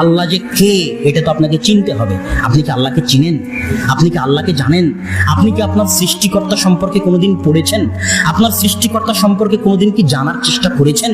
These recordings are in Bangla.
আল্লাহ যে কে এটা তো আপনাকে চিনতে হবে। আপনি কি আল্লাহকে চিনেন? আপনি কি আল্লাহকে জানেন? আপনি কি আপনার সৃষ্টিকর্তা সম্পর্কে কোনোদিন পড়েছেন? আপনার সৃষ্টিকর্তা সম্পর্কে কোনোদিন কি জানার চেষ্টা করেছেন?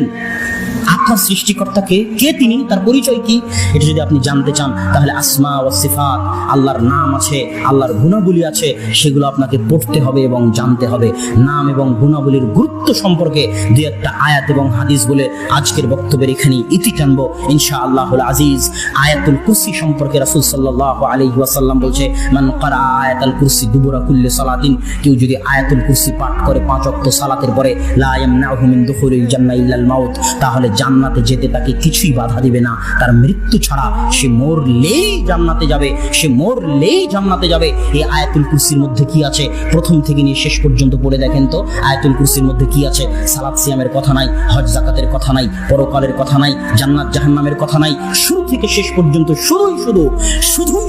আপনার সৃষ্টিকর্তাকে কে, তিনি, তার পরিচয় কি, এটা যদি আপনি জানতে চান তাহলে আসমা ওয়া সিফাত, আল্লাহর নাম আছে, আল্লাহর গুণাবলী আছে, সেগুলো আপনাকে পড়তে হবে এবং জানতে হবে। নাম এবং গুণাবলীর গুরুত্ব সম্পর্কে দুই একটা আয়াত এবং হাদিস বলে আজকের বক্তব্যের এখানে ইতি টানবো ইনশাআল্লাহুল আজিজ। আয়াতুল কুরসি সম্পর্কে রাসূল সাল্লাল্লাহু আলাইহি ওয়াসাল্লাম বলছে, মান ক্বারা আয়াতুল কুরসি দুবুরা কুল্লি সালাতিন, কেউ যদি আয়াতুল কুরসি পাঠ করে 5 ওয়াক্ত সালাতের পরে, লা ইয়ামনাহু মিন দুখুলিল জান্নাহ ইল্লাল মাউত, তাহলে জান্নাতে যেতে তাকে কিছুই বাধা দিবে না, তার মৃত্যু ছাড়া। সে মরলেই জান্নাতে যাবে, সে মরলেই জান্নাতে যাবে। এই আয়াতুল কুরসির মধ্যে কি আছে প্রথম থেকে নিয়ে শেষ পর্যন্ত পড়ে দেখেন তো। আয়াতুল কুরসির মধ্যে কি আছে? সালাত সিয়ামের কথা নাই, হজ যাকাতের কথা নাই, পরকালের কথা নাই, জান্নাত জাহান্নামের কথা নাই। শুরু থেকে শেষ পর্যন্ত শুধুই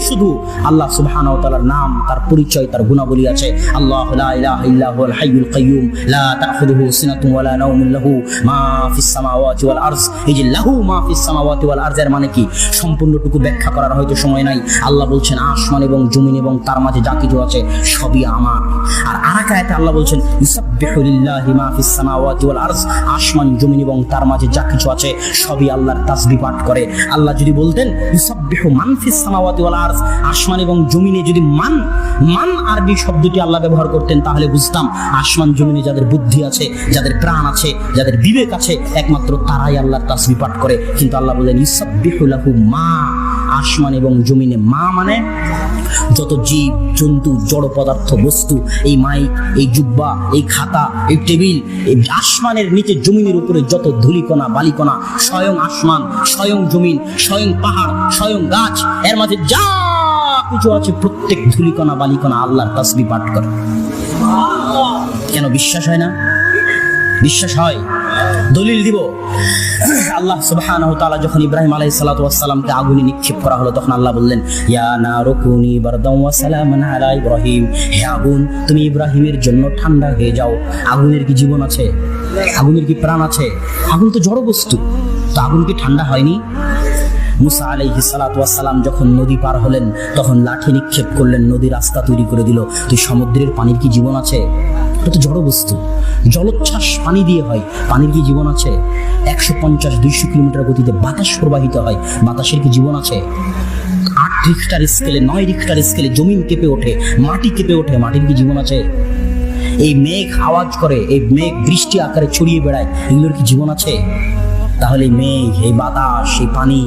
শুধু আল্লাহ সুবহানাহু ওয়া তাআলার নাম, তার পরিচয়, তার গুণাবলী আছে। আল্লাহু লা ইলাহা ইল্লা হুয়াল হাইয়ুল কাইয়্যুম লা তাখুযুহু সিনাতুন ওয়া লা নাওমুন লাহু মা ফিস সামাওয়াতি ওয়াল আরজ। এই যে লাহু মা ফিস সামাওয়াতি ওয়াল আরজ এর মানে কি সম্পূর্ণটুকু ব্যাখ্যা করার হয়তো সময় নাই। আল্লাহ বলছেন আসমান এবং জমিন এবং তার মাঝে যা কিছু আছে সবই আমার। আর আরেক আয়াতে আল্লাহ বলছেন ইউসাব্বিহু লিল্লাহি মা ফিস সামাওয়াতি ওয়াল আরজ, আসমান জমিন এবং তার মাঝে যা কিছু আছে সবই আল্লাহর তাসবিহ পাঠ করে। আল্লাহ যদি বলতেন ইউসাব্বিহু মান ফিস সামাওয়াতি ওয়াল আরজ, আসমান এবং জমিনে যদি মান আরবি শব্দটি আল্লাহ ব্যবহার করতেন তাহলে বুঝতাম আসমান জমিনে যাদের বুদ্ধি আছে, যাদের প্রাণ আছে, যাদের বিবেক আছে, একমাত্র তারাই আল্লাহর তাসবিহ পাঠ করে। কিন্তু আল্লাহ বলেন ইউসাব্বিহু লাহু মা, আসমান এবং জমিনে মা মানে যত জীব জন্তু জড় পদার্থ বস্তু, এই মাইক, এই জুব্বা, এই খাতা, এই টেবিল, এই আসমানের নিচে জমিনের উপরে যত ধূলিকণা বালিকণা, স্বয়ং আসমান, স্বয়ং জমিন, স্বয়ং পাহাড়, স্বয়ং গাছ, এর মাঝে যা কিছু আছে প্রত্যেক ধূলিকণা বালিকণা আল্লাহর তাসবিহ পাঠ করে। কেন বিশ্বাস হয় না? বিশ্বাস হয়। দলিল দিব। আল্লাহ সুবহানাহু ওয়া তাআলা যখন ইব্রাহিম আলাইহিস সালাতু ওয়াস সালামকে আগুনে নিক্ষেপ করা হলো, তখন আল্লাহ বললেন ইয়া নারু কুনি বারদাও ওয়া সালামান আলা ইব্রাহিম, হে আগুন তুমি ইব্রাহিমের জন্য ঠান্ডা হয়ে যাও। আগুনের কি জীবন আছে? আগুনের কি প্রাণ আছে? আগুন তো জড় বস্তু, তো আগুন কি ঠান্ডা হয়নি? মুসা আলাইহিস সালাতু ওয়াস সালাম যখন নদী পার হলেন তখন লাঠি নিক্ষেপ করলেন, নদী রাস্তা তৈরি করে দিল। তো সমুদ্রের পানির কি জীবন আছে? এটা তো জড় বস্তু, জলোচ্ছ্বাস পানি দিয়ে হয়, পানির কি জীবন আছে? 150-200 কিলোমিটার গতিতে বাতাস প্রবাহিত হয়, বাতাসের কি জীবন আছে? 8 রিখটার স্কেলে 9 রিখটার স্কেলে জমিন কেঁপে ওঠে, মাটি কেঁপে ওঠে, মাটির কি জীবন আছে? এই মেঘ আওয়াজ করে, এই মেঘ বৃষ্টি আকারে ছড়িয়ে বেড়ায়, এগুলোর কি জীবন আছে? তাহলে মেঘ, এই বাতাস, এই পানি